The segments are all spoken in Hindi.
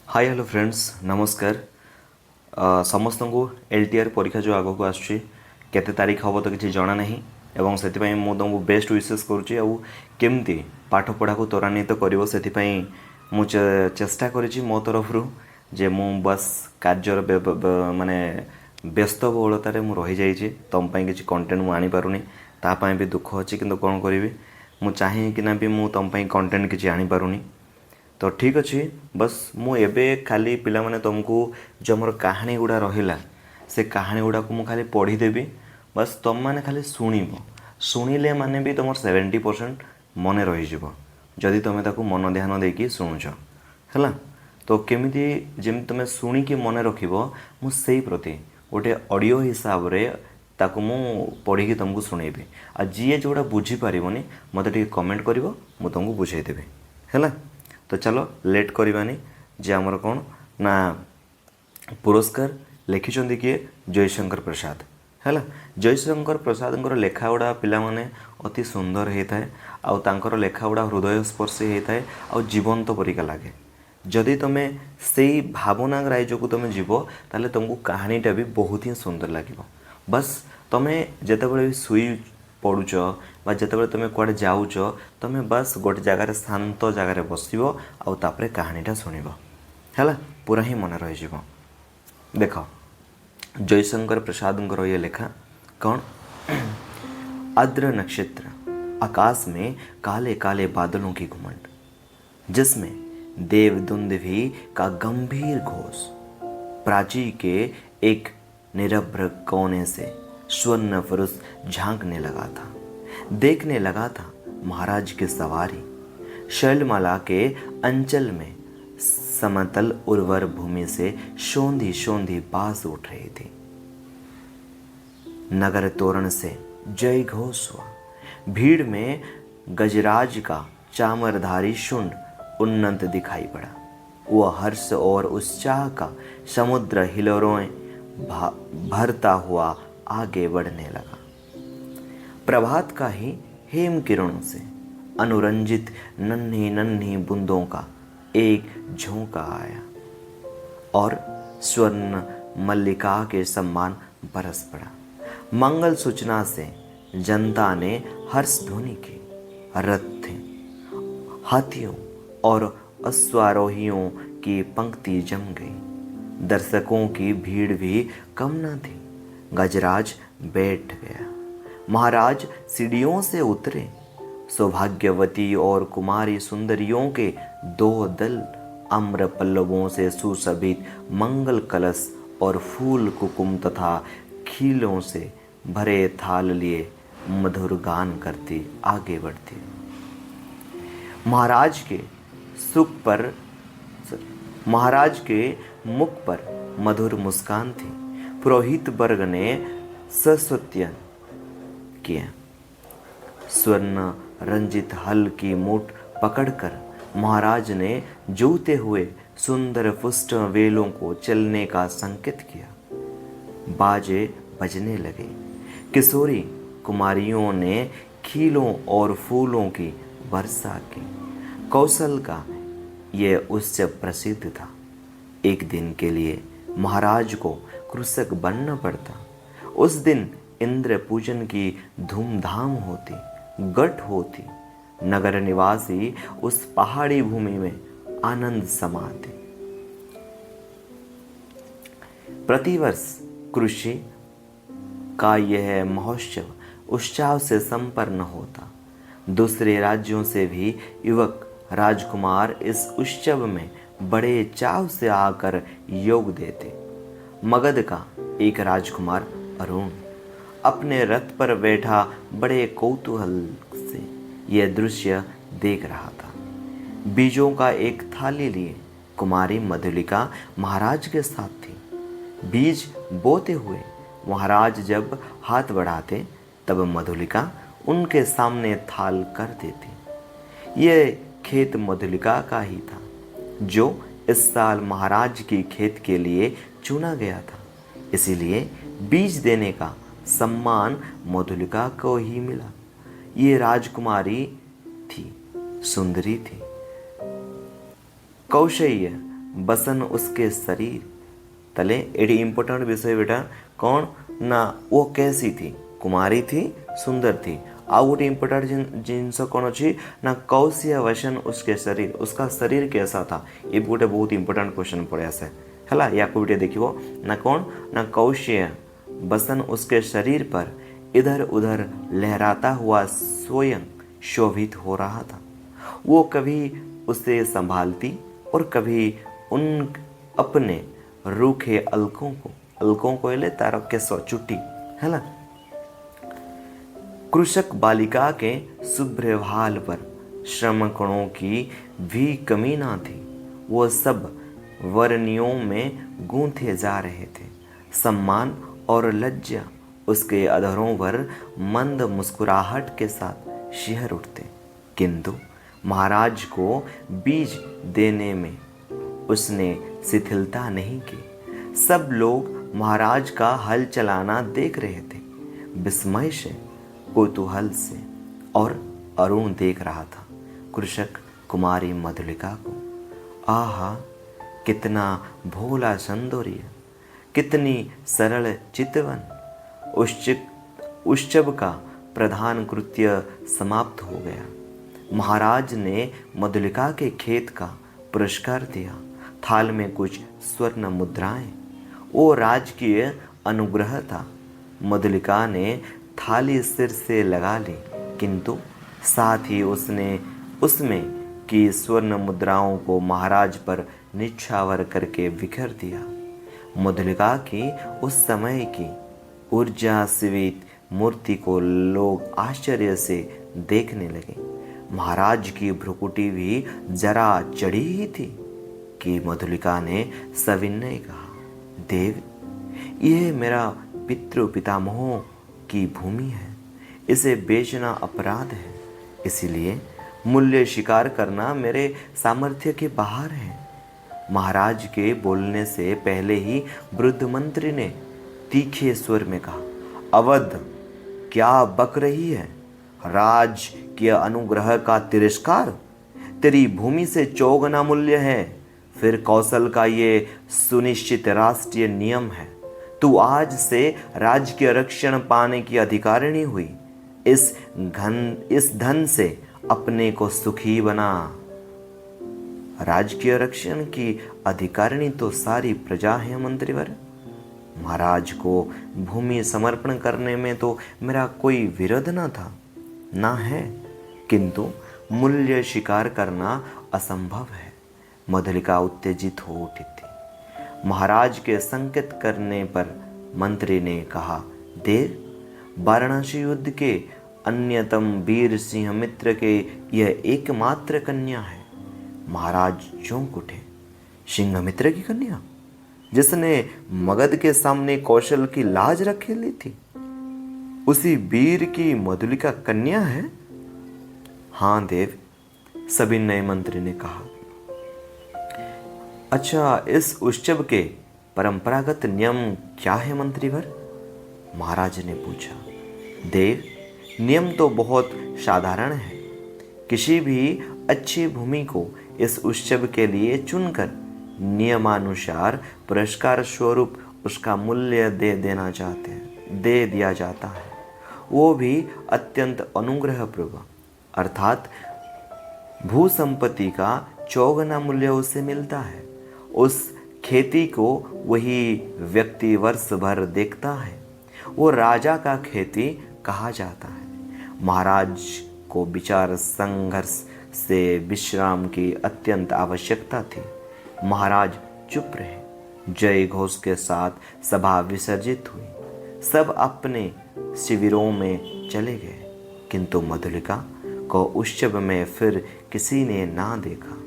हाय हेलो फ्रेंड्स नमस्कार। समस्त को एलटीआर परीक्षा जो आग को आसुच्ची केते तारीख हम तो किसी जना नहीं एवं से तुमको बेस्ट विशेष करुच्ची आउ केमती पाठ पढ़ा को त्वरान्वित कर मु चेष्टा करी मो तरफ जे मु बस कार्यर माने व्यस्तबहुलतार मु रही जाइए तुम किसी कंटेंट मु आनी पारुनी तापाई भी दुख अच्छी किंतु कौन करी मु चाहिए भी मु तुम कंटेंट किसी आनी पारुनी तो ठीक अच्छे बस मु एबे खाली पिला माने तुमको जो मोर कहानी गुड़ा रहिला से कहानी गुड़ा को मु खाली पढ़ीदेवी बस तुम मैंने खाली शुणव शुणिले माने भी तुम 70% मन रही जदि तुम ताको मन ध्यान देकी शुणुच है तो केमिति जमी तुम शुणिकी मन रखिब मुझे प्रति गोटे ऑडियो हिसाब रे ताको मु पढ़ी तुमको शुणेबी आ जी जोड़ा बुझीपार मत कमेंट कर तुमको बुझेदेवी है। तो चलो लेट करवानी जे आमर कौन ना पुरस्कार लिखिं किए जयशंकर प्रसाद है। जयशंकर प्रसाद लेखा गुड़ा पिला माने अति सुंदर होता है आउर लेखा गुड़ा हृदय स्पर्शी होता है आ जीवंत परिका लगे जदि तुम से भावना राइज को तुम जीव ताले तुमको कहानीटा भी बहुत ही सुंदर लगे। बस तुम्हें जितेबाला भी शुई पढ़ुच जिते तुम कड़े जाऊच तुम बस गोटे जगार शांत जगार बस आउे कहानीटा शुणव है पूरा ही मन रही देख जयशंकर प्रसाद ये लेखा कौन आर्द्र नक्षत्र आकाश में काले काले बादलों की घुमंड जिसमें देवदुंदुभी का गंभीर घोष प्राची के एक निरभ्र कोने से स्वर्ण पुरुष झांकने लगा था। देखने लगा था महाराज की सवारी शैलमाला के अंचल में समतल उर्वर भूमि से शोंधी शोंधी बाज उठ रही थी। नगर तोरण से जय घोष हुआ। भीड़ में गजराज का चामरधारी शुंड उन्नत दिखाई पड़ा। वह हर्ष और उत्साह का समुद्र हिलोरों भरता हुआ आगे बढ़ने लगा। प्रभात का ही हेम किरणों से अनुरंजित नन्ही नन्ही बूंदों का एक झोंका आया और स्वर्ण मल्लिका के सम्मान बरस पड़ा। मंगल सूचना से जनता ने हर्ष ध्वनि की। रथ थे, हाथियों और अश्वारोहियों की पंक्ति जम गई। दर्शकों की भीड़ भी कम न थी। गजराज बैठ गया। महाराज सीढ़ियों से उतरे। सौभाग्यवती और कुमारी सुंदरियों के दो दल आम्र पल्लवों से सुशोभित मंगल कलश और फूल कुकुम तथा खीलों से भरे थाल लिए मधुर गान करती आगे बढ़ती। महाराज के मुख पर मधुर मुस्कान थी। पुरोहित वर्ग ने सस्तुतियां किया। स्वर्ण रंजित हल की मूठ पकड़कर महाराज ने जूते हुए सुंदर पुष्ट वेलों को चलने का संकेत किया। बाजे बजने लगे। किशोरी कुमारियों ने खीलों और फूलों की वर्षा की। कौशल का यह उत्सव प्रसिद्ध था। एक दिन के लिए महाराज को कृषक बनना पड़ता। उस दिन इंद्र पूजन की धूमधाम होती, गठ होती। नगर निवासी उस पहाड़ी भूमि में आनंद समाते। प्रतिवर्ष कृषि का यह महोत्सव उत्साह से संपन्न होता। दूसरे राज्यों से भी युवक राजकुमार इस उत्सव में बड़े चाव से आकर योग देते। मगध का एक राजकुमार अरुण अपने रथ पर बैठा बड़े कौतूहल से यह दृश्य देख रहा था। बीजों का एक थाली लिए कुमारी मधुलिका महाराज के साथ थी। बीज बोते हुए महाराज जब हाथ बढ़ाते तब मधुलिका उनके सामने थाल कर देती। यह खेत मधुलिका का ही था जो इस साल महाराज की खेत के लिए चुना गया था। इसीलिए बीज देने का सम्मान मधुलिका को ही मिला। ये राजकुमारी थी, सुंदरी थी। कौशल्य बसन उसके शरीर तले। एटी इम्पोर्टेंट विषय बेटा कौन ना वो कैसी थी, कुमारी थी, सुंदर थी। आउ गोटे इम्पोर्टेंट जिनस कौन अच्छी ना कौशिया वसन उसके शरीर, उसका शरीर कैसा था। ये भी गोटे बहुत इंपोर्टेंट क्वेश्चन पड़े आसे है या गोटे देखो ना कौन ना कौशिया वसन उसके शरीर पर इधर उधर लहराता हुआ स्वयं शोभित हो रहा था। वो कभी उसे संभालती और कभी उन अपने रूखे अलकों को ले तार के चुट्टी है ना। कृषक बालिका के शुभ्र भाल पर श्रमकणों की भी कमी ना थी। वो सब वर्णियों में गूंथे जा रहे थे। सम्मान और लज्जा उसके अधरों पर मंद मुस्कुराहट के साथ शिहर उठते, किंतु महाराज को बीज देने में उसने शिथिलता नहीं की। सब लोग महाराज का हल चलाना देख रहे थे, विस्मय से, कौतूहल से, और अरुण देख रहा था कृषक कुमारी मधुलिका को। आहा, कितना भोला सौंदर्य, कितनी सरल चितवन। उत्सव का प्रधान कृत्य समाप्त हो गया। महाराज ने मधुलिका के खेत का पुरस्कार दिया। थाल में कुछ स्वर्ण मुद्राएं, वो राजकीय अनुग्रह था। मधुलिका ने थाली सिर से लगा ली, किंतु साथ ही उसने उसमें की स्वर्ण मुद्राओं को महाराज पर निछावर करके बिखेर दिया। मधुलिका की उस समय की ऊर्जा सीवित मूर्ति को लोग आश्चर्य से देखने लगे। महाराज की भ्रुकुटी भी जरा चढ़ी ही थी कि मधुलिका ने सविनय कहा, देव, यह मेरा पितृ पितामहों की भूमि है, इसे बेचना अपराध है, इसलिए मूल्य स्वीकार करना मेरे सामर्थ्य के बाहर है। महाराज के बोलने से पहले ही वृद्ध मंत्री ने तीखे स्वर में कहा, अवध, क्या बक रही है? राज के अनुग्रह का तिरस्कार? तेरी भूमि से चौगुना मूल्य है। फिर कौशल का ये सुनिश्चित राष्ट्रीय नियम है। तू आज से राज्य के रक्षण पाने की अधिकारिणी हुई। इस धन से अपने को सुखी बना। राजकीय रक्षण की अधिकारिणी तो सारी प्रजा है मंत्रीवर। महाराज को भूमि समर्पण करने में तो मेरा कोई विरोध न था, ना है, किंतु मूल्य स्वीकार करना असंभव है। मधुलिका उत्तेजित हो उठी थी। महाराज के संकेत करने पर मंत्री ने कहा, देव, वाराणसी युद्ध के अन्यतम वीर सिंह मित्र के यह एकमात्र कन्या है। महाराज चौंक उठे। सिंह मित्र की कन्या, जिसने मगध के सामने कौशल की लाज रखे ली थी, उसी वीर की मधुलिका कन्या है? हाँ देव, सभी नए मंत्री ने कहा। अच्छा, इस उत्सव के परंपरागत नियम क्या है मंत्रीवर? महाराज ने पूछा। देव, नियम तो बहुत साधारण है। किसी भी अच्छी भूमि को इस उत्सव के लिए चुनकर नियमानुसार पुरस्कार स्वरूप उसका मूल्य दे दिया जाता है, वो भी अत्यंत अनुग्रहपूर्वक, अर्थात भू संपत्ति का चौगुना मूल्य उसे मिलता है। उस खेती को वही व्यक्ति वर्ष भर देखता है। वो राजा का खेती कहा जाता है। महाराज को विचार संघर्ष से विश्राम की अत्यंत आवश्यकता थी। महाराज चुप रहे। जय घोष के साथ सभा विसर्जित हुई। सब अपने शिविरों में चले गए, किंतु मधुलिका को उत्सव में फिर किसी ने ना देखा।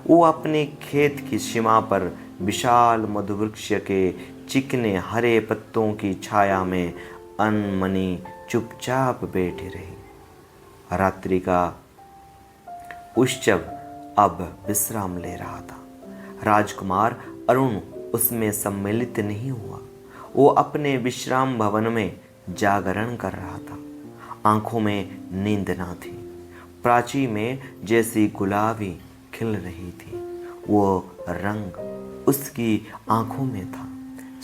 वो अपने खेत की सीमा पर विशाल मधुवृक्ष के चिकने हरे पत्तों की छाया में अनमनी चुपचाप बैठी रही। रात्रि का उत्सव अब विश्राम ले रहा था। राजकुमार अरुण उसमें सम्मिलित नहीं हुआ। वो अपने विश्राम भवन में जागरण कर रहा था। आंखों में नींद ना थी। प्राची में जैसी गुलाबी खिल रही थी, वो रंग उसकी आंखों में था।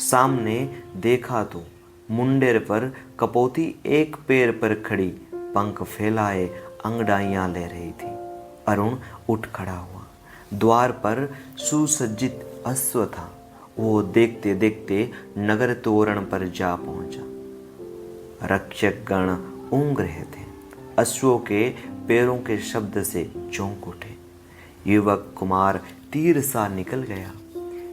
सामने देखा तो मुंडेर पर कपोती एक पैर पर खड़ी पंख फैलाए अंगड़ाइयां ले रही थी। अरुण उठ खड़ा हुआ। द्वार पर सुसज्जित अश्व था। वो देखते देखते नगर तोरण पर जा पहुंचा। रक्षक गण ऊँग रहे थे। अश्वों के पैरों के शब्द से चौंक उठे। युवक कुमार तीर सा निकल गया।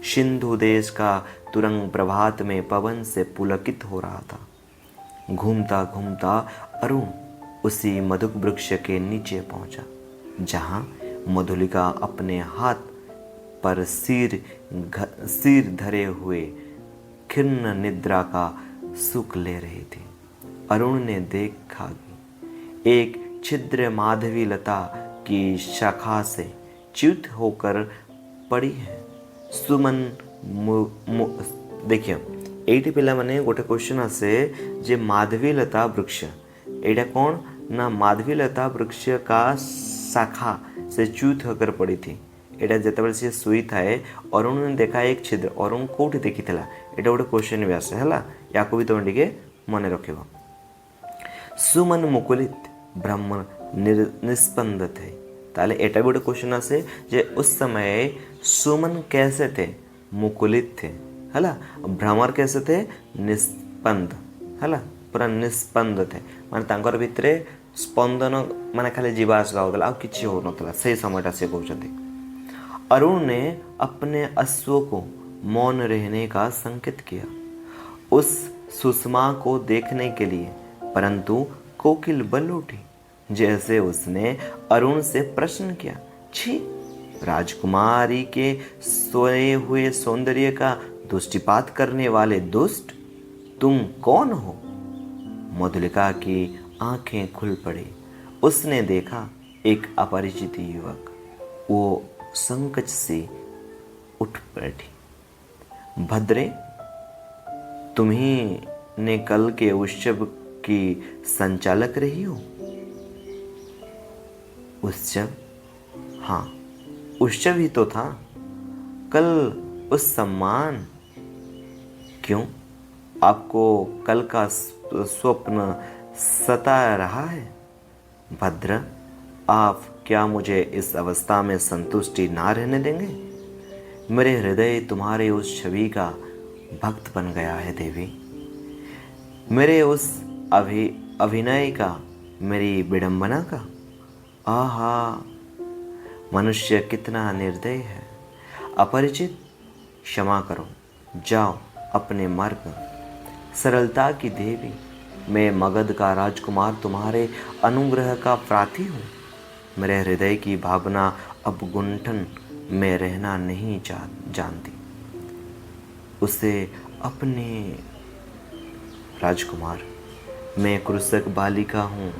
सिंधु देश का तुरंग प्रभात में पवन से पुलकित हो रहा था। घूमता घूमता अरुण उसी मधुक वृक्ष के नीचे पहुंचा, जहां मधुलिका अपने हाथ पर सिर धरे हुए खिन्न निद्रा का सुख ले रही थी। अरुण ने देखा कि एक छिद्र माधवी लता की शाखा से च्युत होकर पड़ी है। सुमन देखिए एटी पिला माने गोटे क्वेश्चन आसे जे माधवी लता वृक्ष एटा कौन ना माधवी लता वृक्ष का शाखा से च्युत होकर पड़ी थी। एटा जेतेबेले से सुई थाए अरुण ने देखा एक छिद्र। अरुण कोठी देखिथिला एटा गोटे क्वेश्चन भी आसे हला, याको भी तुम टिके मन रखिबो। सुमन मुकुलित ब्रह्म निस्पंद थे। ताले एटा भी गोटे क्वेश्चन आसे जे उस समय सुमन कैसे थे? मुकुलित थे हला। भ्रमर कैसे थे? निस्पंद हला, पूरा निस्पंद थे माने तांकर भितरे स्पंदन माने खाली जीवा आसवा होतला, आ किछि हो नतला से समयटा से कहउछथि। अरुण ने अपने अश्व को मौन रहने का संकेत किया उस सुषमा को देखने के लिए, परंतु कोकिल बल उठी। जैसे उसने अरुण से प्रश्न किया, छी, राजकुमारी के सोए हुए सौंदर्य का दृष्टिपात करने वाले दुष्ट, तुम कौन हो? मधुलिका की आंखें खुल पड़ी। उसने देखा एक अपरिचित युवक। वो संकोच से उठ बैठी। भद्रे, तुम्ही ने कल के उत्सव की संचालक रही हो? उत्सव? हाँ, उत्सव ही तो था कल। उस सम्मान क्यों? आपको कल का स्वप्न सता रहा है? भद्र, आप क्या मुझे इस अवस्था में संतुष्टि ना रहने देंगे? मेरे हृदय तुम्हारे उस छवि का भक्त बन गया है देवी। मेरे उस अभिनय का, मेरी विडंबना का। आहा, मनुष्य कितना निर्दयी है। अपरिचित, क्षमा करो, जाओ अपने मार्ग। सरलता की देवी, मैं मगध का राजकुमार तुम्हारे अनुग्रह का प्रार्थी हूँ। मेरे हृदय की भावना अब गुंठन में रहना नहीं जानती। उसे अपने राजकुमार, मैं कृषक बालिका हूँ,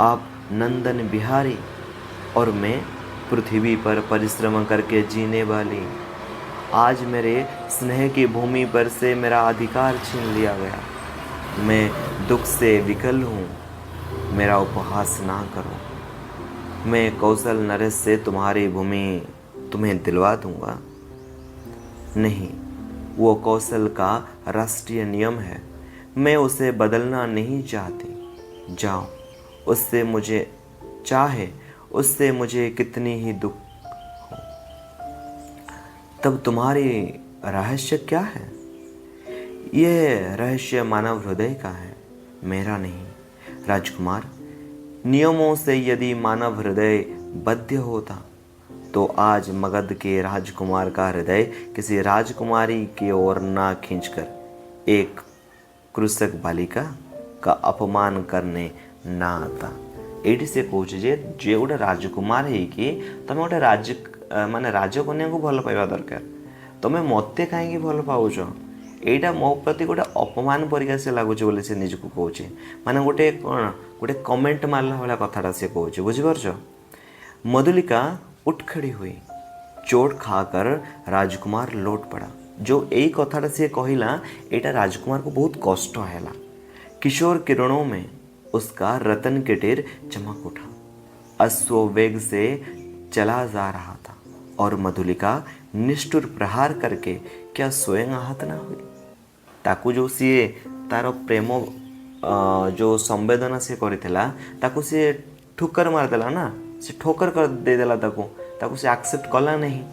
आप नंदन बिहारी, और मैं पृथ्वी पर परिश्रम करके जीने वाली। आज मेरे स्नेह की भूमि पर से मेरा अधिकार छीन लिया गया। मैं दुख से विकल हूँ, मेरा उपहास ना करो। मैं कौशल नरेश से तुम्हारी भूमि तुम्हें दिलवा दूंगा। नहीं, वो कौशल का राष्ट्रीय नियम है, मैं उसे बदलना नहीं चाहती। जाओ, उससे मुझे चाहे उससे मुझे कितनी ही दुख हो। तब तुम्हारी रहस्य क्या है? यह रहस्य मानव हृदय का है, मेरा नहीं। राजकुमार, नियमों से यदि मानव हृदय बद्ध होता तो आज मगध के राजकुमार का हृदय किसी राजकुमारी की ओर ना खींचकर एक कृषक बालिका का अपमान करने ना आता। एटी से कौच जे गोटे राजकुमार है कि तुम गोटे माने राजकन्या को भल पाइबा दरकार। तुम मते कहीं भल पाउच, एटा मो प्रति गोटे अपमान परिका से लगुच बोले से निजको कौचे। माने गोटे कौन गोटे कमेंट मारला वाला कथाटा से कौचे, बुझिपारछ। मधुलिका उठ खड़ी हुई। चोट खाकर राजकुमार लौट पड़ा। जो यही कथाटा से कहला, एटा राजकुमार को बहुत कष्ट हैला। किशोर किरणों में उसका रतन किटीर चमक उठा। अश्व वेग से चला जा रहा था। और मधुलिका निष्ठुर प्रहार करके क्या स्वयं आहत ना हुई? ताकू जो सीए तार प्रेम जो संवेदना से करथिला ताकू सी ठुकर मारदेला ना, से ठोकर कर देदेला ताकू से एक्सेप्ट कला नहीं।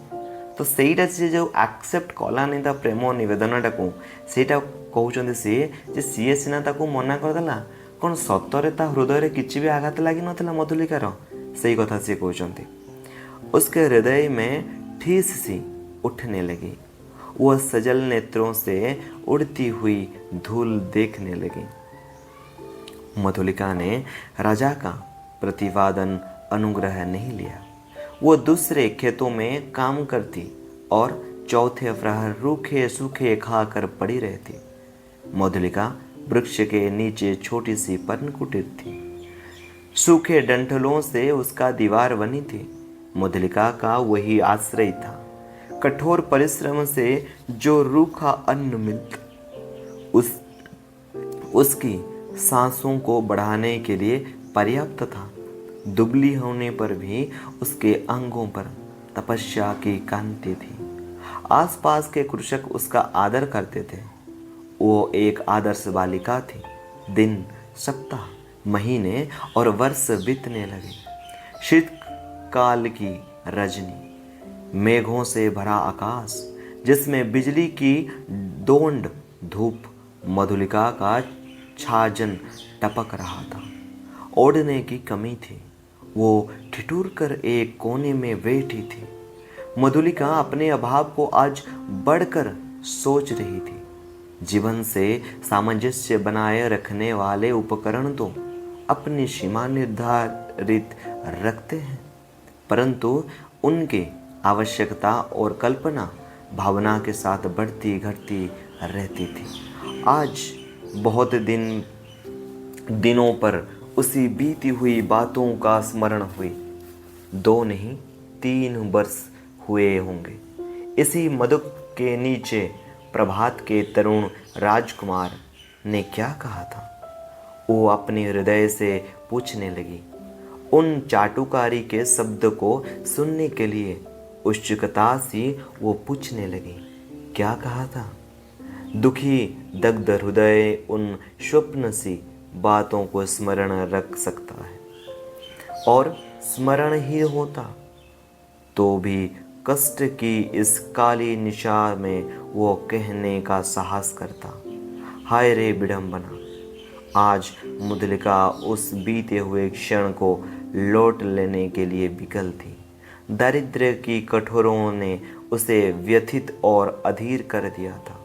तो ସେଇଟା ସେ ଯେଉଁ ଆକ୍ସେପ୍ଟ କଲାନି ତା ପ୍ରେମ ନିବେଦନଟାକୁ, ସେଇଟା କହୁଛନ୍ତି ସିଏ ଯେ ସିଏ ସିନା ତାକୁ ମନା କରିଦେଲା, କ'ଣ ସତରେ ତା ହୃଦୟରେ କିଛି ବି ଆଘାତ ଲାଗିନଥିଲା ମଧୁଲିକାର? ସେଇ କଥା ସିଏ କହୁଛନ୍ତି। उसके हृदय में ठेस सी उठने लगी, वह सजल नेत्रों से उड़ती हुई धूल देखने लगी। मधुलिका ने राजा का प्रतिवादन अनुग्रह नहीं लिया। वो दूसरे खेतों में काम करती और चौथे प्रहर रूखे सूखे खाकर पड़ी रहती। मधुलिका वृक्ष के नीचे छोटी सी पर्ण कुटीर थी। सूखे डंठलों से उसका दीवार बनी थी। मधुलिका का वही आश्रय था। कठोर परिश्रम से जो रूखा अन्न मिलता उसकी सांसों को बढ़ाने के लिए पर्याप्त था। दुबली होने पर भी उसके अंगों पर तपस्या की कांति थी। आसपास के कृषक उसका आदर करते थे। वो एक आदर्श बालिका थी। दिन, सप्ताह, महीने और वर्ष बीतने लगे। शीतकाल की रजनी, मेघों से भरा आकाश जिसमें बिजली की दोंड धूप मधुलिका का छाजन टपक रहा था। ओढ़ने की कमी थी। वो ठिठुर कर एक कोने में बैठी थी। मधुलिका अपने अभाव को आज बढ़कर सोच रही थी। जीवन से सामंजस्य बनाए रखने वाले उपकरण तो अपनी सीमा निर्धारित रखते हैं, परंतु उनकी आवश्यकता और कल्पना भावना के साथ बढ़ती घटती रहती थी। आज बहुत दिनों पर उसी बीती हुई बातों का स्मरण हुई। 2 नहीं 3 वर्ष हुए होंगे। इसी मधुक के नीचे प्रभात के तरुण राजकुमार ने क्या कहा था? वो अपने हृदय से पूछने लगी। उन चाटुकारी के शब्द को सुनने के लिए उत्सुकता सी वो पूछने लगी, क्या कहा था? दुखी दग्ध हृदय उन स्वप्न सी बातों को स्मरण रख सकता है, और स्मरण ही होता तो भी कष्ट की इस काली निशा में वो कहने का साहस करता, हाय रे विडंबना। आज मधुलिका उस बीते हुए क्षण को लौट लेने के लिए विकल थी। दारिद्र्य की कठोरों ने उसे व्यथित और अधीर कर दिया था।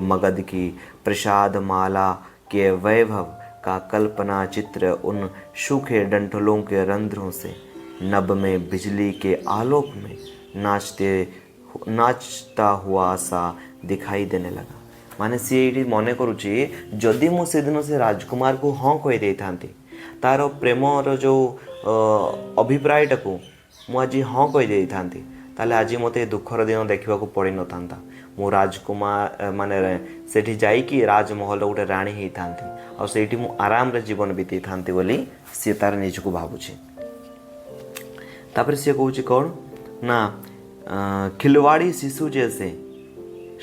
मगध की प्रसाद माला के वैभव का कल्पना चित्र उन सूखे डंठलों के रंध्रों से नभ में बिजली के आलोक में नाचता हुआ सा दिखाई देने लगा। माने सी ये मन करुच्ची जदि मु से दिन से राजकुमार को हाँ कहीदे था तार प्रेमर जो अभिप्रायटा को मुझे हाँ कहीदे था ताले आज मत दुखर दिन देखा पड़ न था। मु राजकुमार माने सेठी जाइकी राजमहल गोटे राणी होता आठी मु आराम रे जीवन बीती था बोली सी तार निज को भावुची। तापर सी कहूँ कौन ना खिलवाड़ी शिशु जैसे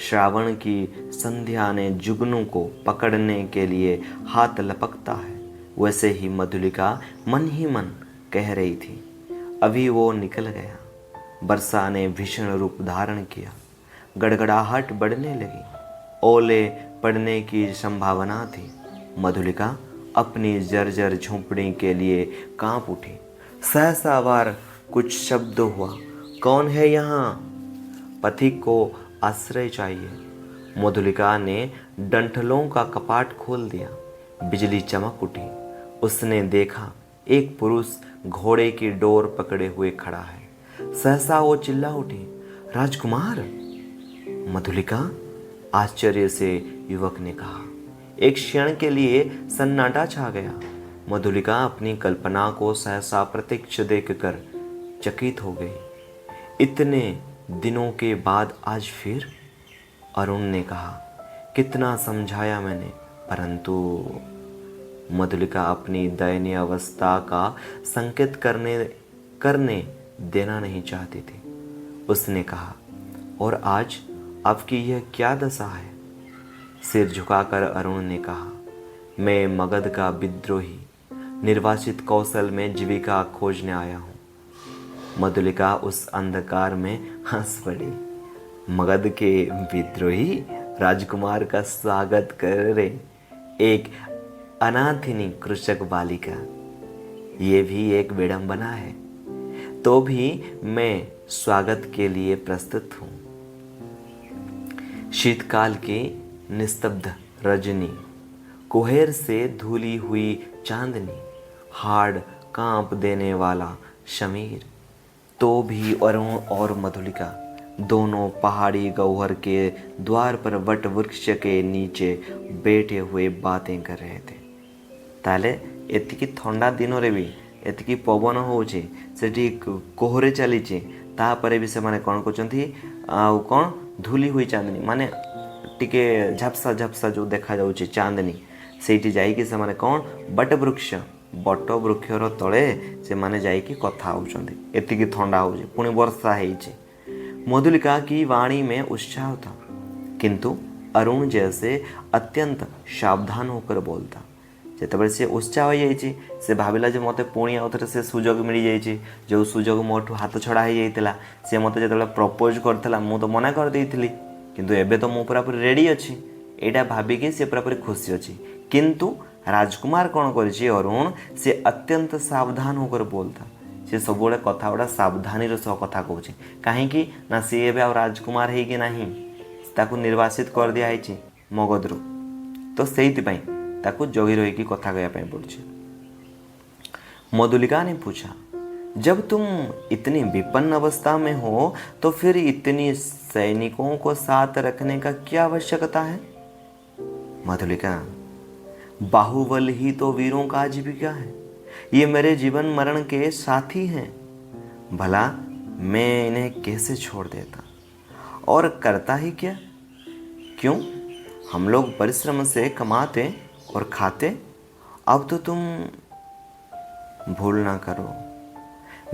श्रावण की संध्या ने जुगनू को पकड़ने के लिए हाथ लपकता है, वैसे ही मधुलिका मन ही मन कह रही थी। अभी वो निकल गया। वर्षा ने भीषण रूप धारण किया। गड़गड़ाहट बढ़ने लगी। ओले पड़ने की संभावना थी। मधुलिका अपनी जर्जर झोंपड़ी के लिए कांप उठी। सहसा बार कुछ शब्द हुआ, कौन है यहाँ? पथिक को आश्रय चाहिए। मधुलिका ने डंठलों का कपाट खोल दिया। बिजली चमक उठी। उसने देखा एक पुरुष घोड़े की डोर पकड़े हुए खड़ा है। सहसा वो चिल्ला उठी, राजकुमार! मधुलिका, आश्चर्य से युवक ने कहा। एक क्षण के लिए सन्नाटा छा गया। मधुलिका अपनी कल्पना को सहसा प्रत्यक्ष देखकर चकित हो गई। इतने दिनों के बाद आज फिर? अरुण ने कहा। कितना समझाया मैंने, परंतु मधुलिका अपनी दयनीय अवस्था का संकेत करने देना नहीं चाहती थी। उसने कहा, और आज आपकी यह क्या दशा है? सिर झुकाकर अरुण ने कहा, मैं मगध का विद्रोही निर्वासित कौशल में जीविका खोजने आया हूँ। मधुलिका उस अंधकार में हंस पड़ी। मगध के विद्रोही राजकुमार का स्वागत कर रहे एक अनाथिनी कृषक बालिका, ये भी एक विडंबना है। तो भी मैं स्वागत के लिए प्रस्तुत हूँ। शीतकाल की निस्तब्ध रजनी, कुहेर से धुली हुई चांदनी, हाड़ कांप देने वाला शमीर, तो भी अरुण और मधुलिका दोनों पहाड़ी गौहर के द्वार पर वट वृक्ष के नीचे बैठे हुए बातें कर रहे थे। ताले एतिकी थंडा दिन रे भी एतिकी पवन होचे, सेठी कोहरे चलीचे, तापरे भी से माने कौन कहते आउ कौन धूली हुई चांदनी माने टिके झपसा झपसा जो देखा जाउचे चांदनी, सेठी जाइकी से माने कौन बट वृक्षर तले से माने जाइकी कथा होउचंदी। एतिकी थंडा होचे, पुणी वर्षा हेइचे। मधुलिका की वाणी में उत्साह था, किंतु अरुण जैसे अत्यंत सावधान होकर बोलता। जेतेबेले से उत्साह हो जाइए से भाविला जे मते पुणी आउ थे से सुजोग मिल जाइए, जो सुजोग मोठू हाथ छड़ा हो जाता। से मते जेतेबेले प्रपोज करथिला मु तो मना कर देइथिली, किंतु एबे तो मु पूरापूरी रेडी अच्छी, एटा भाविकी से पूरापूरी खुशी अच्छी। किंतु राजकुमार कौन करिछि अरुण से अत्यंत सावधान होकर बोलता। से सब कथा गुड़ा सावधानी सह कथा कहूँ कहीं ना सी एबे आ राजकुमार है कि नहीं, ताकू निर्वासित कर दिया है मगधरू, तो सेइथिपाई ताकू जगी रही कथा कहवाई पड़ुछि। मधुलिका ने पूछा, जब तुम इतनी विपन्न अवस्था में हो तो फिर इतनी सैनिकों को साथ रखने का क्या आवश्यकता है? मधुलिका, बाहुबल ही तो वीरों का आजीविका है, ये मेरे जीवन मरण के साथी हैं। भला मैं इन्हें कैसे छोड़ देता, और करता ही क्या? क्यों, हम लोग परिश्रम से कमाते और खाते। अब तो तुम भूल ना करो,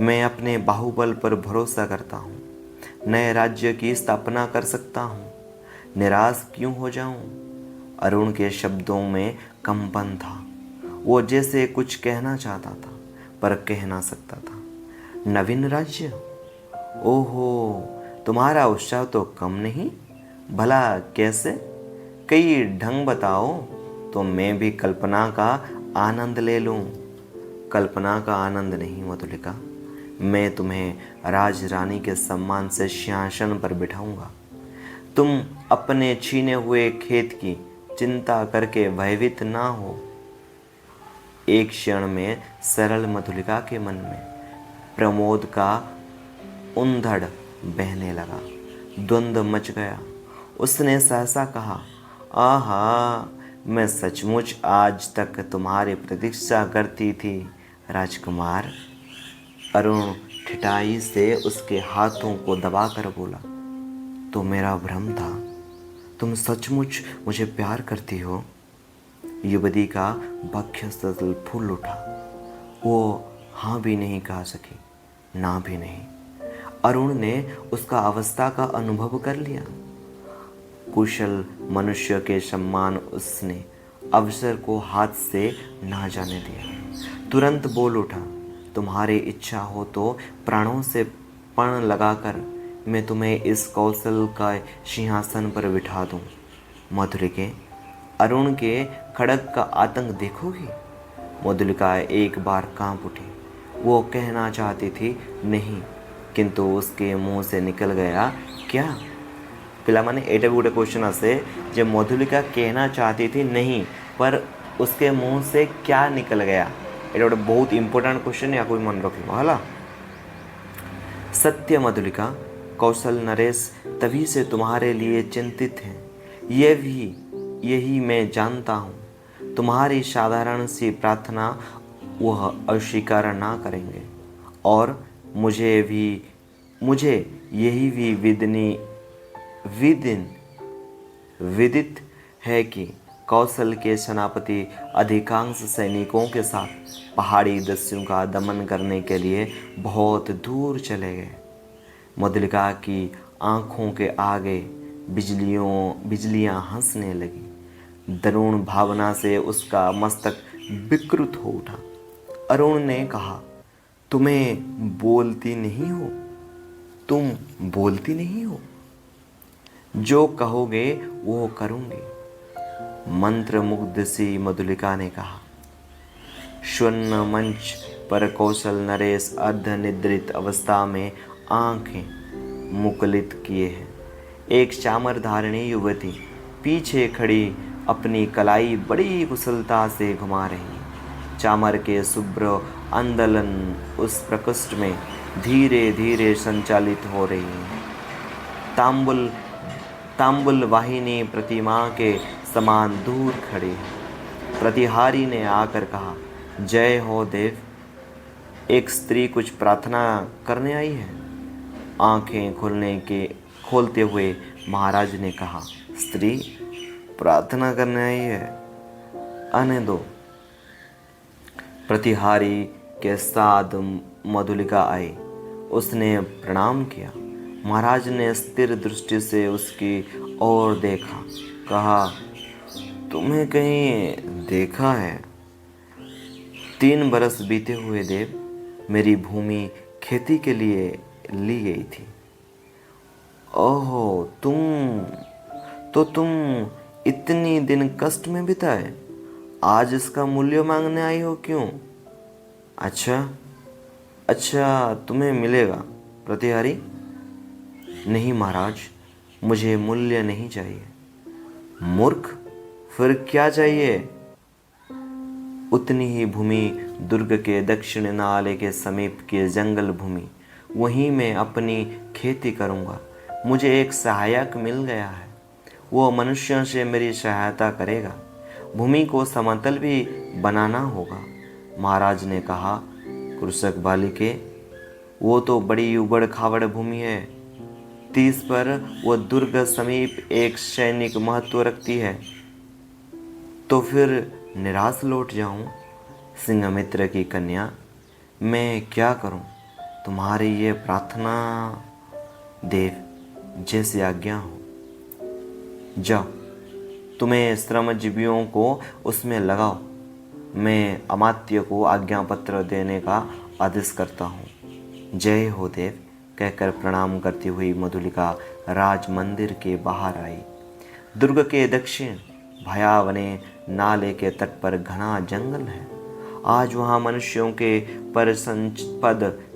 मैं अपने बाहुबल पर भरोसा करता हूँ, नए राज्य की स्थापना कर सकता हूँ, निराश क्यों हो जाऊँ? अरुण के शब्दों में कंपन था। वो जैसे कुछ कहना चाहता था पर कह ना सकता था। नवीन राज्य? ओहो, तुम्हारा उत्साह तो कम नहीं। भला कैसे? कई ढंग बताओ तो मैं भी कल्पना का आनंद ले लूं। कल्पना का आनंद नहीं मधुलिका, मैं तुम्हें राज रानी के सम्मान से सिंहासन पर बिठाऊंगा। तुम अपने छीने हुए खेत की चिंता करके भयभीत ना हो। एक क्षण में सरल मधुलिका के मन में प्रमोद का उंधड़ बहने लगा, द्वंद्व मच गया। उसने सहसा कहा, आहा, मैं सचमुच आज तक तुम्हारी प्रतीक्षा करती थी राजकुमार। अरुण ठिठाई से उसके हाथों को दबाकर बोला, तो मेरा भ्रम था, तुम सचमुच मुझे प्यार करती हो। युवती का वक्षस्थल फूल उठा। वो हाँ भी नहीं कह सकी, ना भी नहीं। अरुण ने उसका अवस्था का अनुभव कर लिया। कुशल मनुष्य के सम्मान उसने अवसर को हाथ से ना जाने दिया। तुरंत बोल उठा, तुम्हारी इच्छा हो तो प्राणों से पण लगाकर मैं तुम्हें इस कौशल का सिंहासन पर बिठा दूं। मधुलिके, अरुण के खड़ग का आतंक देखोगी? मधुलिका एक बार कांप उठी। वो कहना चाहती थी नहीं, किंतु उसके मुंह से निकल गया क्या? पिलामाने एटा भी गोटे क्वेश्चन आसे जे मधुलिका कहना चाहती थी नहीं, पर उसके मुंह से क्या निकल गया? एटा गोटे बहुत इंपोर्टेंट क्वेश्चन, या कोई मन रखिबो हला। सत्य मधुलिका, कौशल नरेश तभी से तुम्हारे लिए चिंतित हैं। यही मैं जानता हूँ। तुम्हारी साधारण सी प्रार्थना वह अस्वीकार ना करेंगे, और मुझे यही भी विदित है कि कौशल के सेनापति अधिकांश सैनिकों के साथ पहाड़ी दस्युओं का दमन करने के लिए बहुत दूर चले गए। मधुलिका की आंखों के आगे बिजलियां हंसने लगी। दारुण भावना से उसका मस्तक विकृत हो उठा। अरुण ने कहा, तुम्हें बोलती नहीं हो, तुम बोलती नहीं हो। जो कहोगे वो करूंगी, मंत्रमुग्ध सी मधुलिका ने कहा। स्वर्ण मंच पर कौशल नरेश अर्ध निद्रित अवस्था में आंखें मुकुलित किए हैं। एक चामर धारिणी युवती पीछे खड़ी अपनी कलाई बड़ी कुशलता से घुमा रही है। चामर के शुभ्र आंदोलन उस प्रकोष्ठ में धीरे धीरे संचालित हो रही है। तांबुल वाहिनी प्रतिमा के समान दूर खड़ी है। प्रतिहारी ने आकर कहा, जय हो देव, एक स्त्री कुछ प्रार्थना करने आई है। आंखें खोलते हुए महाराज ने कहा, स्त्री प्रार्थना करने आई है, आने दो। प्रतिहारी के साथ मधुलिका आई। उसने प्रणाम किया। महाराज ने स्थिर दृष्टि से उसकी ओर देखा, कहा, तुम्हें कहीं देखा है? 3 बरस बीते हुए देव, मेरी भूमि खेती के लिए ली गई थी। ओहो, तुम इतनी दिन कष्ट में बिताए, आज इसका मूल्य मांगने आई हो क्यों? अच्छा, तुम्हें मिलेगा। प्रतिहारी, नहीं महाराज, मुझे मूल्य नहीं चाहिए। मूर्ख, फिर क्या चाहिए? उतनी ही भूमि दुर्ग के दक्षिण नाले के समीप की जंगल भूमि, वहीं मैं अपनी खेती करूंगा। मुझे एक सहायक मिल गया है, वो मनुष्यों से मेरी सहायता करेगा। भूमि को समतल भी बनाना होगा। महाराज ने कहा, कृषक बालिके, वो तो बड़ी उबड़ खाबड़ भूमि है। 30 पर वो दुर्ग समीप एक सैनिक महत्व रखती है। तो फिर निराश लौट जाऊं? सिंहमित्र की कन्या, मैं क्या करूं? तुम्हारी ये प्रार्थना देव, जैसी आज्ञा हो। जाओ, तुम्हें श्रमजीवियों को उसमें लगाओ। मैं अमात्य को आज्ञा पत्र देने का आदेश करता हूँ। जय हो देव, कहकर प्रणाम करती हुई मधुलिका राज मंदिर के बाहर आई। दुर्ग के दक्षिण भयावने नाले के तट पर घना जंगल है। आज वहाँ मनुष्यों के पद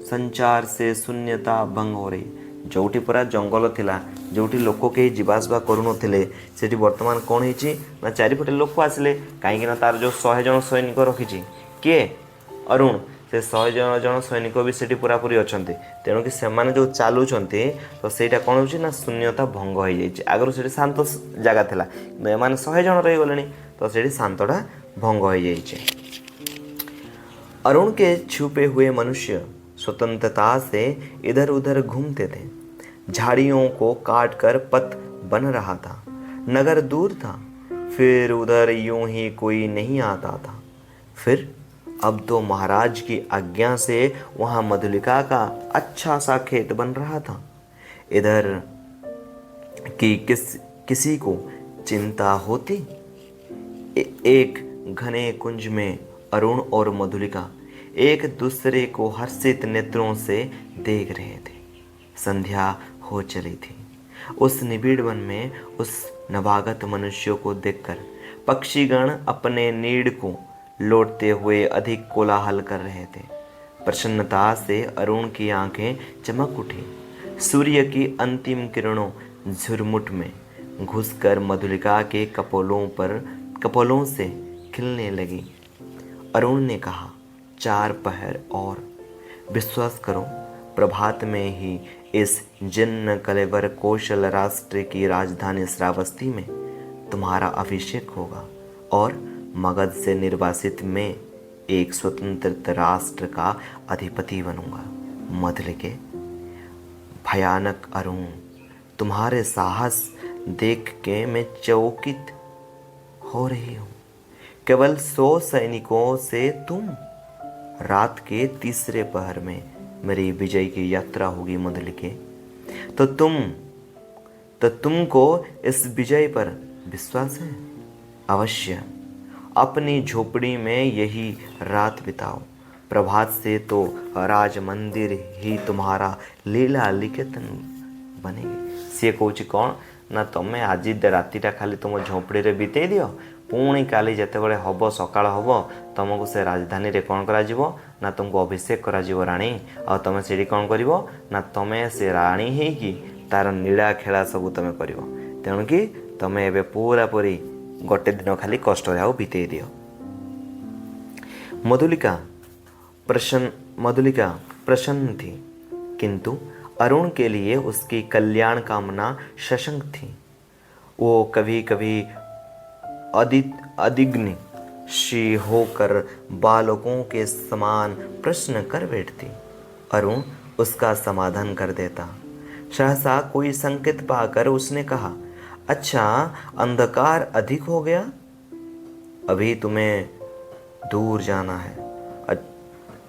संचार से शून्यता भंग हो रही। जोटी पूरा जंगल थिला, जोटी लोक कहीं जीवासवा करुनथिले, सेठी वर्तमान कौन होईची ना चारिपटे लोक आसिले। कहीं तार जो 100 जन सैनिक रखी किए अरुण, से 100 जन सैनिक भी सेठी पूरापूरी अच्छे। तेणुक से जो चलुंट तो सहीटा कौन हो ना शून्यता भंग हो जाए। आगुरी से शांत जगह था, एम 100 जन रही गले तो से शांतटा भंग हो जाए। अरुण के छुपे हुए मनुष्य स्वतंत्रता से इधर उधर घूमते थे। झाड़ियों को काटकर पथ बन रहा था। नगर दूर था, फिर उधर यूं ही कोई नहीं आता था। फिर अब तो महाराज की आज्ञा से वहां मधुलिका का अच्छा सा खेत बन रहा था। इधर की किसी को चिंता होती? एक घने कुंज में अरुण और मधुलिका एक दूसरे को हर्षित नेत्रों से देख रहे थे। संध्या हो चली थी। उस निबिड़ वन में उस नवागत मनुष्यों को देखकर पक्षीगण अपने नीड़ को लौटते हुए अधिक कोलाहल कर रहे थे। प्रसन्नता से अरुण की आंखें चमक उठी। सूर्य की अंतिम किरणों झुरमुट में घुसकर मधुलिका के कपोलों से खिलने लगी। अरुण ने कहा, 4 पहर और। विश्वास करो, प्रभात में ही इस जिन्न कलेवर कौशल राष्ट्र की राजधानी श्रावस्ती में तुम्हारा अभिषेक होगा और मगध से निर्वासित मैं एक स्वतंत्र राष्ट्र का अधिपति बनूंगा। मधुलिके, भयानक अरुण, तुम्हारे साहस देख के मैं चौकित हो रही हूँ। केवल 100 सैनिकों से तुम। रात के 3रे पहर में मेरी विजय की यात्रा होगी मधुलिके। तो तुमको इस विजय पर विश्वास है? अवश्य। अपनी झोपड़ी में यही रात बिताओ। प्रभात से तो राज मंदिर ही तुम्हारा लीला लिखितन बनेगी। सी कौच कौन ना तुम्हें आज रातिटा खाली तुम झोपड़ी रे बितेई दियो, पुणी काली जेतेबेले हब सकाळ हब तुमको से राजधानी रे कौन करा जीवो ना तुमको अभिषेक करा जीवो राणी। आ तुम से कौन करिवो ना तुम से राणी हेकी तार नीला खेला सब तुम कर। तेणुकी तुम एबे पूरा पूरी गोटे दिन खाली कष्ट आउ बितेई दियो। मधुलिका प्रसन्न थी, किंतु अरुण के लिए उसकी कल्याण कामना सशंक थी। वो कभी कभी अदिग्न सी होकर बालकों के समान प्रश्न कर बैठती। अरुण उसका समाधान कर देता। सहसा कोई संकेत पाकर उसने कहा, अच्छा अंधकार अधिक हो गया, अभी तुम्हें दूर जाना है।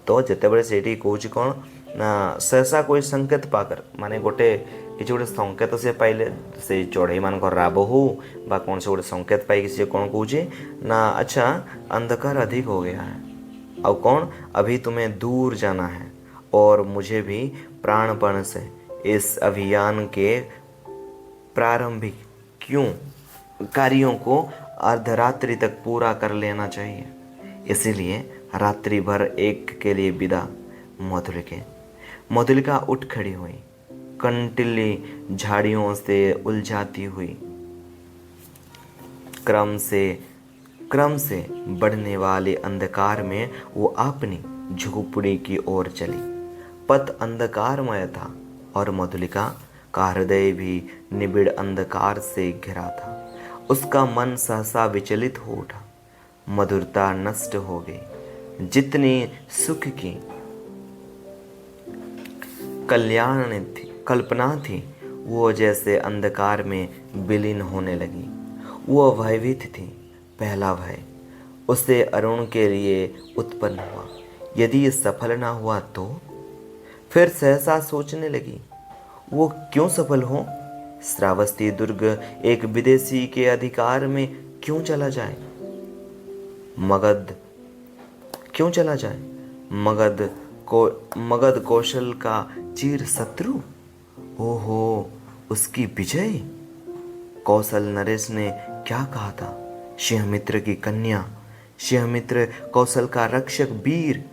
तो जितेबाला से कौच कौन ना सहसा कोई संकेत पाकर माने गोटे किसी गोटे संकेत से पाइले से चढ़ई मान राब हो बा कौन से गोटे संकेत पाई सी कौन कौचे ना अच्छा अंधकार अधिक हो गया है और कौन अभी तुम्हें दूर जाना है और मुझे भी प्राणपण से इस अभियान के प्रारंभिक कार्यों को अर्धरात्रि तक पूरा कर लेना चाहिए। इसीलिए रात्रि भर एक के लिए विदा। मधुलिका उठ खड़ी हुई, कंटीली झाड़ियों से उलझाती हुई क्रम से बढ़ने वाले अंधकार में वो अपनी झोपड़ी की ओर चली। पथ अंधकारमय था और मधुलिका का हृदय भी निबिड़ अंधकार से घिरा था। उसका मन सहसा विचलित हो उठा। मधुरता नष्ट हो गई। जितनी सुख की कल्पना थी वो जैसे अंधकार में विलीन होने लगी। वो भयभीत थी। पहला भय उसे अरुण के लिए उत्पन्न हुआ। यदि ये सफल ना हुआ तो? फिर सहसा सोचने लगी, वो क्यों सफल हो? श्रावस्ती दुर्ग एक विदेशी के अधिकार में क्यों चला जाए? मगध क्यों चला जाए? मगध कौशल का चिर शत्रु। ओहो, उसकी विजय। कौशल नरेश ने क्या कहा था? सिंहमित्र की कन्या, सिंहमित्र कौशल का रक्षक वीर,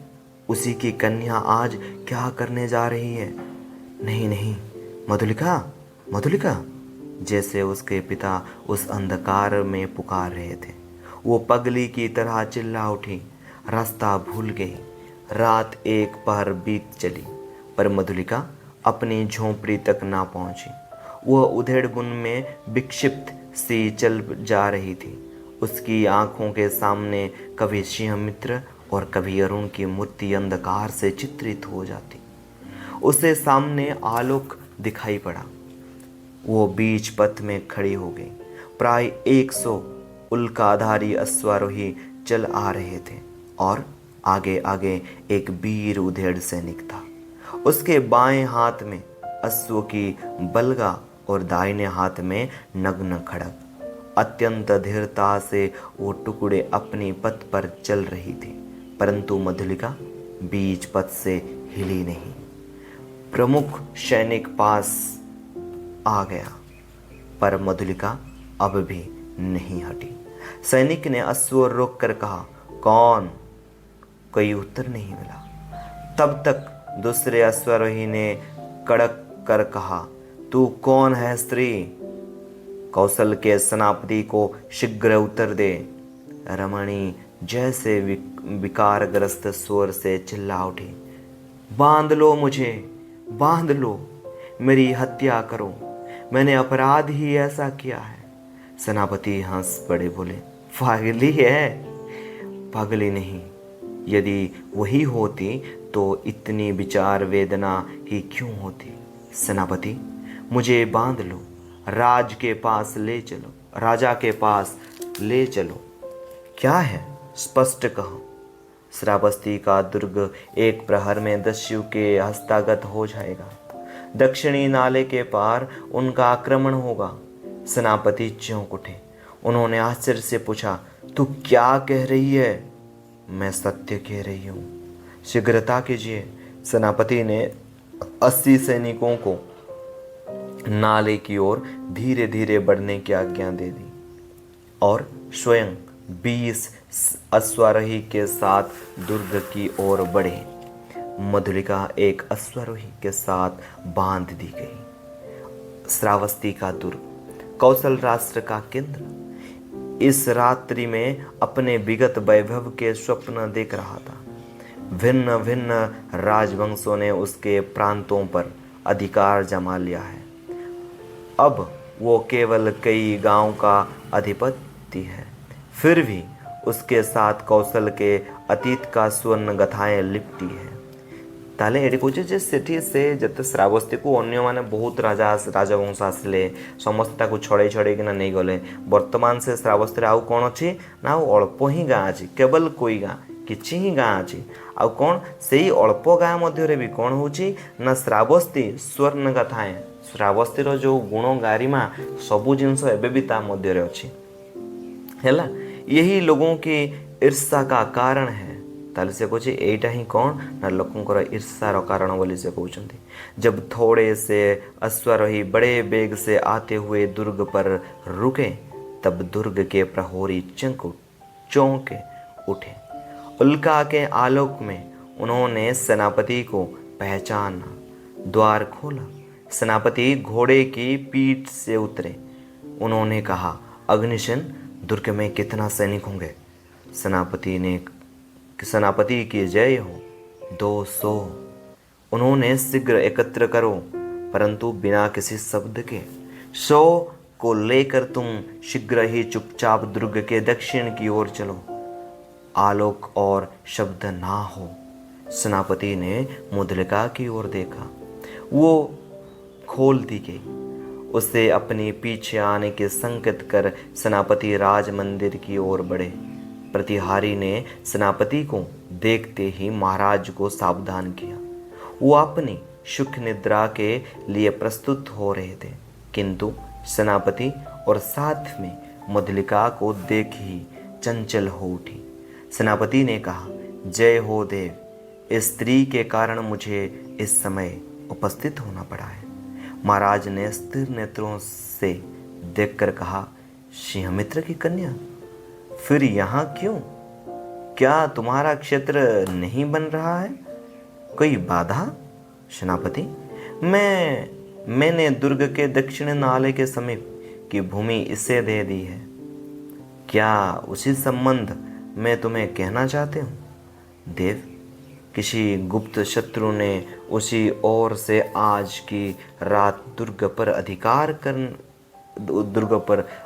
उसी की कन्या आज क्या करने जा रही है? नहीं नहीं, मधुलिका जैसे उसके पिता उस अंधकार में पुकार रहे थे। वो पगली की तरह चिल्ला उठी। रास्ता भूल गई। रात एक पहर बीत चली पर मधुलिका अपनी झोंपड़ी तक ना पहुंची। वह उधेड़ बुन में विक्षिप्त सी चल जा रही थी। उसकी आंखों के सामने कभी सिंहमित्र और कभी अरुण की मूर्ति अंधकार से चित्रित हो जाती। उसे सामने आलोक दिखाई पड़ा। वो बीच पथ में खड़ी हो गई। प्राय 100 उल्काधारी अश्वारोही चल आ रहे थे और आगे आगे एक वीर उधेड़ सैनिक था। उसके बाएं हाथ में अश्व की बलगा और दाहिने हाथ में नग्न खड़ग। अत्यंत धीरता से वो टुकड़े अपनी पथ पर चल रही थी, परंतु मधुलिका बीच पथ से हिली नहीं। प्रमुख सैनिक पास आ गया पर मधुलिका अब भी नहीं हटी। सैनिक ने अश्व रोक कर कहा, कौन? कोई उत्तर नहीं मिला। तब तक दूसरे अश्वारोही ने कड़क कर कहा, तू कौन है स्त्री? कौशल के सेनापति को शीघ्र उत्तर दे। रमणी जैसे विकारग्रस्त स्वर से चिल्ला उठी, बांध लो मुझे, बांध लो, मेरी हत्या करो, मैंने अपराध ही ऐसा किया है। सेनापति हंस पड़े, बोले, पागली है? पागली नहीं, यदि वही होती तो इतनी विचार वेदना ही क्यों होती। सेनापति, मुझे बांध लो, राजा के पास ले चलो। क्या है? स्पष्ट कहो। श्रावस्ती का दुर्ग एक प्रहर में दस्यु के हस्तगत हो जाएगा। दक्षिणी नाले के पार उनका आक्रमण होगा। सेनापति चौंक उठे। उन्होंने आश्चर्य से पूछा, तू क्या कह रही है? मैं सत्य कह रही हूँ, शीघ्रता कीजिए। सेनापति ने 80 सैनिकों को नाले की ओर धीरे धीरे बढ़ने की आज्ञा दे दी और स्वयं 20 अश्वारोही के साथ दुर्ग की ओर बढ़े। मधुलिका एक अश्वारोही के साथ बांध दी गई। श्रावस्ती का दुर्ग, कौशल राष्ट्र का केंद्र, इस रात्रि में अपने विगत वैभव के स्वप्न देख रहा था। भिन्न भिन्न राजवंशों ने उसके प्रांतों पर अधिकार जमा लिया है। अब वो केवल कई गांव का अधिपति है। फिर भी उसके साथ कौशल के अतीत का स्वर्ण गाथाएं लिपटी है। ताले एटी कहे जे सेठी से जते श्रावस्ती को अन्य माने बहुत राजवंश आसिले समस्त को छड़े छड़े किना नहीं गले। वर्तमान से श्रावस्ती आउ कौन अच्छी ना अल्प ही गाँ अच्छी, केवल कोई गाँ किछि ही गाँ अच्छी। आउ कौन से अल्प गाँ मध्य भी कौन होची ना श्रावस्ती स्वर्ण गाथाएं, श्रावस्तीर जो गुण गारिमा सबू जिनस एबे भी ता मध्य अच्छी हैला। यही लोगों की ईर्षा का कारण है। ताले से कहे एटा ही कौन ना लोकंकर ईर्षार कारण बोली से कहते। जब थोड़े से अश्वारोही बड़े बेग से आते हुए दुर्ग पर रुके तब दुर्ग के प्रहरी चौंके उठे। उल्का के आलोक में उन्होंने सेनापति को पहचाना। द्वार खोला। सेनापति घोड़े की पीठ से उतरे। उन्होंने कहा, अग्निसेन, दुर्ग में कितना सैनिक होंगे? सेनापति की जय हो। 200। उन्होंने शीघ्र एकत्र करो, परंतु बिना किसी शब्द के। 100 को लेकर तुम शीघ्र ही चुपचाप दुर्ग के दक्षिण की ओर चलो। आलोक और शब्द ना हो। सेनापति ने मुद्लिका की ओर देखा। वो खोल दी गई। उसे अपने पीछे आने के संकेत कर सेनापति राज मंदिर की ओर बढ़े। प्रतिहारी ने सेनापति को देखते ही महाराज को सावधान किया। वो अपनी सुख निद्रा के लिए प्रस्तुत हो रहे थे, किंतु सेनापति और साथ में मुद्लिका को देख ही चंचल हो उठी। सेनापति ने कहा, जय हो देव, इस स्त्री के कारण मुझे इस समय उपस्थित होना पड़ा है। महाराज ने स्थिर नेत्रों से देखकर कहा, सिंहमित्र की कन्या, फिर यहाँ क्यों? क्या तुम्हारा क्षेत्र नहीं बन रहा है? कोई बाधा? सेनापति, मैंने दुर्ग के दक्षिण नाले के समीप की भूमि इसे दे दी है। क्या उसी संबंध में तुम्हें कहना चाहते हो? देव, किसी गुप्त शत्रु ने उसी ओर से आज की रात दुर्ग पर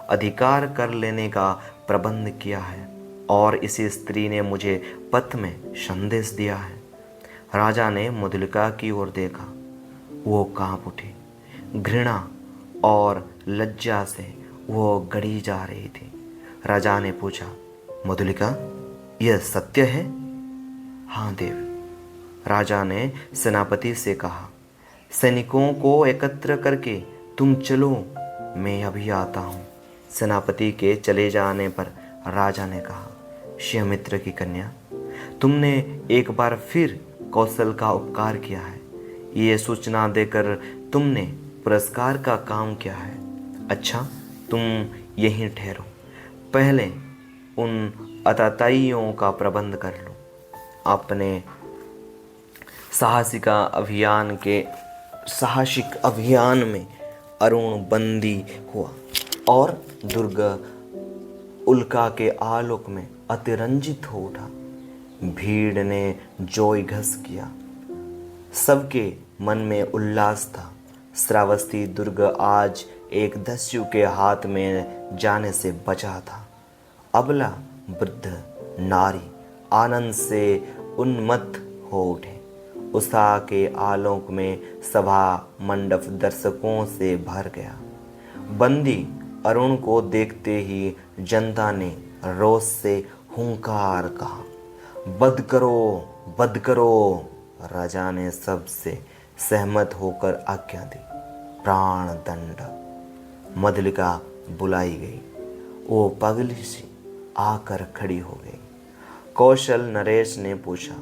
अधिकार कर लेने का प्रबंध किया है और इसी स्त्री ने मुझे पथ में संदेश दिया है। राजा ने मुद्लिका की ओर देखा। वो कांप उठी। घृणा और लज्जा से वो गड़ी जा रही थी। राजा ने पूछा, मुद्लिका, यह सत्य है? हाँ देव। राजा ने सेनापति से कहा, सैनिकों को एकत्र करके तुम चलो, मैं अभी आता हूँ। सेनापति के चले जाने पर राजा ने कहा, सिंहमित्र की कन्या, तुमने एक बार फिर कौशल का उपकार किया है। ये सूचना देकर तुमने पुरस्कार का काम किया है। अच्छा, तुम यहीं ठहरो, पहले उन अताताइयों का प्रबंध कर लो। अपने साहसिक अभियान में अरुण बंदी हुआ और दुर्ग उल्का के आलोक में अतिरंजित हो उठा। भीड़ ने जोई घस किया। सबके मन में उल्लास था। श्रावस्ती दुर्ग आज एक दस्यु के हाथ में जाने से बचा था। अबला वृद्ध नारी आनंद से उन्मत्त हो उठे। उत्साह के आलोक में सभा मंडप दर्शकों से भर गया। बंदी अरुण को देखते ही जनता ने रोष से हुंकार कहा, बंद करो, बंद करो। राजा ने सबसे सहमत होकर आज्ञा दी। प्राण दंड। मधुलिका बुलाई गई। वो पगली सी आकर खड़ी हो गई। कौशल नरेश ने पूछा,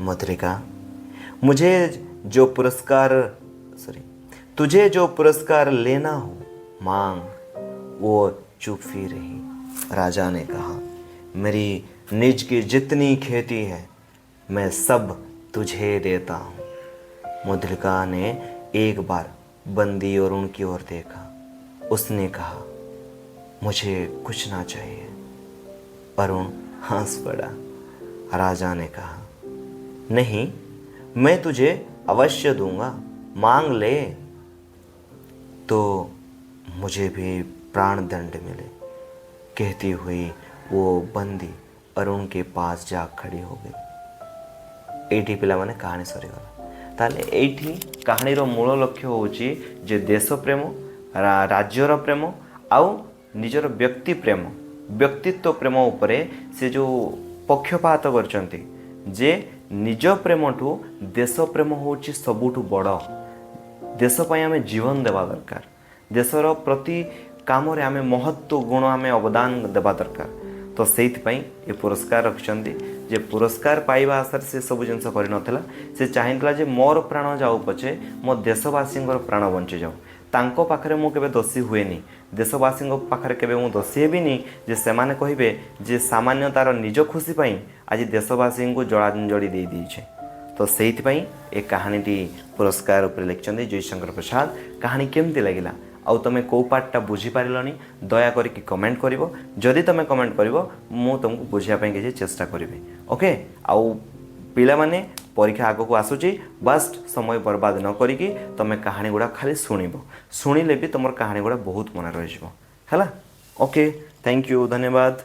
मधुलिका, तुझे जो पुरस्कार लेना हो मांग। वो चुप ही रही। राजा ने कहा, मेरी निज की जितनी खेती है मैं सब तुझे देता हूँ। मधुलिका ने एक बार बंदी और उनकी ओर देखा। उसने कहा, मुझे कुछ ना चाहिए। अरुण हंस पड़ा। राजा ने कहा, नहीं, मैं तुझे अवश्य दूंगा, मांग ले। तो मुझे भी प्राण दंड मिले। कहती हुई वो बंदी अरुण के पास जा खड़ी हो गई। एठी पिलामाने कहानी सरीगला। ताले एठी कहानीर मूल लक्ष्य होउची जे देश प्रेम, राज्यर प्रेम आउ निजर व्यक्ति प्रेम, व्यक्तित्व प्रेम उपरे से जो पक्षपात करचंती जे निज प्रेमठू देश प्रेम होउची सबुठू बड़। देश पई आमे जीवन देवा दरकार। देशर प्रति काम रे आमे महत्व गुण आमे अवदान देवा दरकार। तो सेइथपई ये पुरस्कार रखिछंती जे पुरस्कार पाइबा आशा से सब जिनस कर नथिला। से चाहिला जे मोर प्राण जाऊ पछे मो देशवासी प्राण बंची जाऊ। तांको पाखरे मु केबे दोषी हुएनी, देशवासी पाखरे केबे मु दोषी हेबिनी जे सेमाने कहिबे जे सामान्य तार निज खुशी पई आज देशवासी को जलांजलि दे दीछे। तो सेइथपई ए कहानीटी पुरस्कार उपर लिखिछंती जयशंकर प्रसाद। कहानी केमती लागिला आउ तुम कौ पार्टा बुझी पारिलनी दया करके कमेंट करिवो। जदि तुम कमेंट करिवो मु तुमको बुझिया पई के चेष्टा करिवे। ओके, आउ पिला माने परीक्षा आगो को आसुची, बस समय बर्बाद न करिकी तुम कहानी गुड़ा खाली शुणिबो। शुणिले भी तुम कहानी गुड़ा बहुत मन रही है। ओके, थैंक यू, धन्यवाद।